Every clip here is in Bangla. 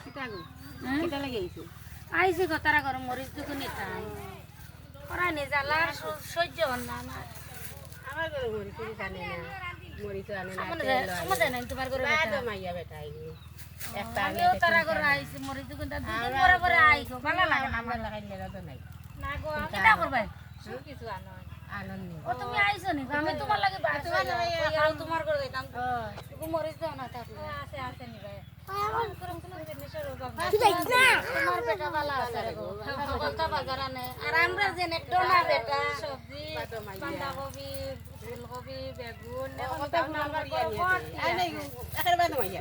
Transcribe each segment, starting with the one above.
কিটা গো কিটা লাগি আইছো আইছি গো তারা ঘর মরিচ দুগুনি তাই ওরা নেজালার সহ্য হন না আমার ঘরে মরিচ আনে না মরিচ আনে না আমাদের নাই তোমার ঘরে বাদ মাইয়া বেটা আইনি একটা আমিও তারা ঘর আইছি মরিচ দুগুনটা দুদিন পরে পরে আইছো ভালো লাগে না আমার লাগাইলে তো নাই না গো কিটা করবে কিছু আনন্দ ও তুমি আইছো নি আমি তোমার লাগে বাদ আর তোমার ঘরে যাইতাম তুমি মরিচ দাও না থাকলে আছে নি ভাই তোমার বেটা ভালো আছে রে গো কলকা বাজার আনে আর আমরা যে নেটো না বেটা সবজি বাঁধাকপি ফুলকপি বেগুন কত নাম্বার আই নাই এখানে বাদ মাইয়া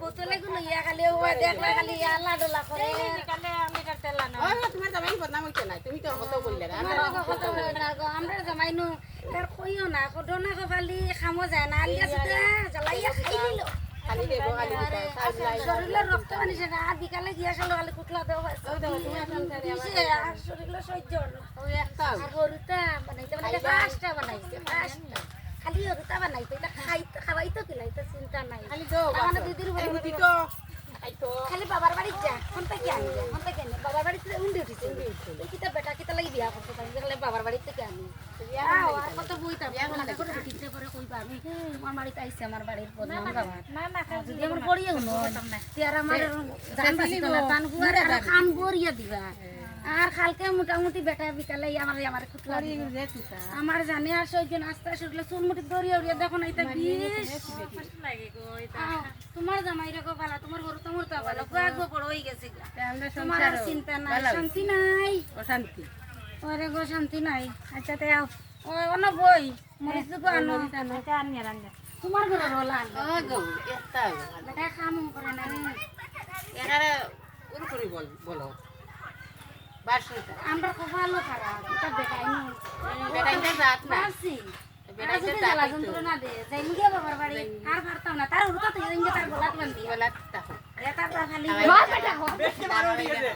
বোতলে গুলো ইয়া খালি ওয়া দেখলা খালি ইয়া লাডলা করে কালে আমি কাটেলা না ও তোমার জামাই বদনাম হইছে না তুমি তো কত বললে না আমরা জামাইনু তার কইও না ডনা খালি খামো যায় না আলিয়া সুদা জ্বালাইয়া খাই দিল খালি দেব খালি শরীরের রক্ত পানি সেটা আর বিকালে গিয়া খালো খালি কুটলা দেওয়া শরীরের সহ্য ওই একটা আর হরুতা বানাইতে মানে পাঁচটা বানাইছে পাঁচটা খালি হরুতা বানাইতে এটা খাওয়াইতো কিলাইতো চিন্তা নাই খালি দাও মানে দিদির বাড়ি দিতো আইতো খালি বাবার বাড়ি যা কোন থেকে আনি যা কোন থেকে আনি বাবার বাড়িতে উন্ডি উঠিছে এই কিতা বেটা কিতা লাগি বিয়া করতে পারি খালি বাবার বাড়ি থেকে আনি আর কত বইতা বিয়া মানে করে দিতে পরে কইবা আমি আমার বাড়িতে আইছে আমার বাড়ির বদনাম গাওয়া না না যদি আমার পড়িয়ে হলো তেরা আমার জান বাসিত না তান গুয়ারে আর খান বরিয়া দিবা আর কালকে মোটামুটি বেটা বিকালে আমার খুতলা আমার জানে আর সইজন আস্তে আস্তে চুল মুটি দরিয়া উড়িয়া দেখো না এটা বিষ লাগে গো এটা তোমার জামাই রে গো ভালো তোমার ঘর তোমার তো ভালো গো বড় হই গেছে তোমার আর চিন্তা নাই শান্তি নাই অশান্তি ওরে গো শান্তি নাই আচ্ছা তে আও ও অন বই মরিচ গো আনো এটা আনি রান্না তোমার ঘর রোলা ও গো একটা বেটা কাম করে না এখানে উড় করে বলো বাসুটা আমরা খুব ভালো খারাপ এটা বেটাই নো বেটা ইন্দা জাত না আসি বেটা যদি ইন্দা জ্বালা জাত যন্ত্রণা দে যাই গিয়ে বাবার বাড়ি আর পারতাম না তার উড়তা থেকে ইঙ্গে তার গলাত বান্ধি বলা তাহো এটা তার খালি বেটা হো বেশি মারো দিয়ে দে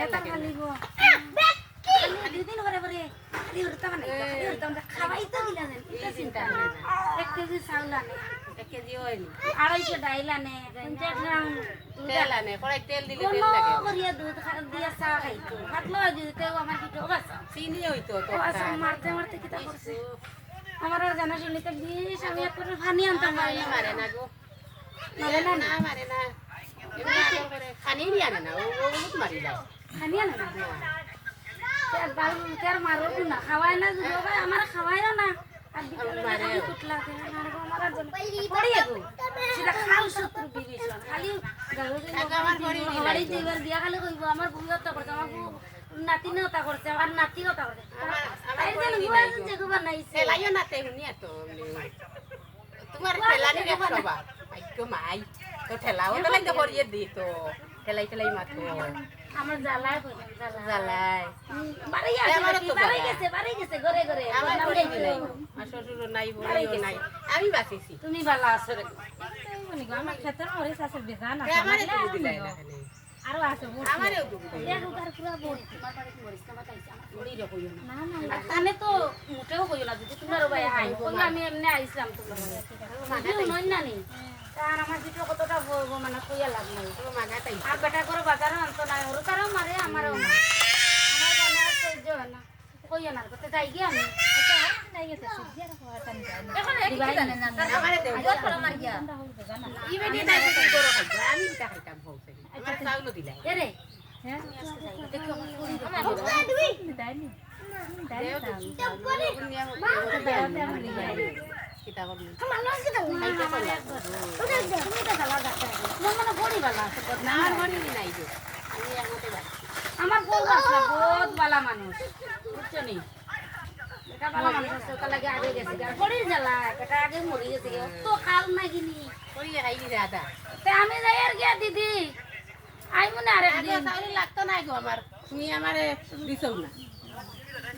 এটা খালি গো দুদিন পরে পরে খালি উড়তা বানাই খালি উড়তা খাওয়াই তো দিলা না এটা চিন্তা নাই 1 কেজি চাউল আনে 1 কেজি হয়নি 250 ডাইল আনে 50 গ্রাম তেল আনে কড়াই তেল দিলে তেল লাগে করিয়া দুধ দিয়া চা খাইতো খাটলো যদি তেও আমার কিছু বাসা চিনি হইতো তো মারতে মারতে কিতা করছে আমার জানা শুনিতে বিষ আমি একটু পানি আনতাম মারে না গো মারে না না মারে না এমনি আদর করে খানি নি আনে না ও মারি দাও খানি আনে না তার মারো না খাওয়ায় না যদি আমার খাওয়ায় না আর বিকালে কুটলা আমার জন্য পড়িয়ে গো সেটা খাও শত্রু বিভীষণ খালি বাড়ি যাইবার বিয়া খালি কইব আমার বউ হত্যা করছে আমার বউ নাতি হত্যা করছে আমার নাতি হত্যা করছে তেলাইও না তে হুনি এত তোমার তেলানি রে সবা আইতো মাই তো ঠেলাও তো লাইতে করিয়ে দি তো ঠেলাই ঠেলাই মাতো আমার জ্বালায় জ্বালাই বাড়ি গেছে ঘরে ঘরে আমার ঘরে নাই আর শ্বশুর নাই বড়িও নাই আমি বাঁচিছি তুমি ভালো আছো রে আমার ক্ষেত্রে মরিচ আছে বেজান আছে আমারে তো দিলাই না আরো আছে আমারেও তো দিলাই এর উগার পুরা বড় তোমার বাড়িতে মরিস না বাতাইছে আমার বড়ি রে কইও না না তানে তো মুটেও কইও না যদি তোমার ভাই আই কই আমি এমনি আইছিলাম তোমার বাড়ি নই না নি তার আমার ভিতর কতটা মানে কইয়া লাগ নাই তো মাগা তাই আর বেটা করে বাজার আনতো না ওর কারও মারে আমারও মারে আমার জানা সহ্য হয় না কইয়া না করতে যাই গিয়ে আমি নাই গেছে সবজি আর খাওয়া টান এখন দিবাই না আমারে দেও আজ পড়া মার গিয়া ইবেনি নাই তো গরো খাইবা আমি তা খাইতাম হইছে আমার চাউল দিলাই এ রে হ্যাঁ দেখো আমার দাইনি দেও তো কিতা করবি আমার ঘরে নাই গো আমি এমতে বাড়ি আমার বউ আছে বহুত ভালো মানুষ বুঝছো নি এটা ভালো মানুষ আছে ওটা লাগে আগে গেছে বড়ি জ্বালা এটা আগে মরে গেছে তো কাল নাই কিনি করিয়ে খাইলি রে আদা তে আমি যাই আর গিয়া দিদি আই মনে আরেকদিন চাউল লাগতো নাই গো আমার তুমি আমারে দিছও না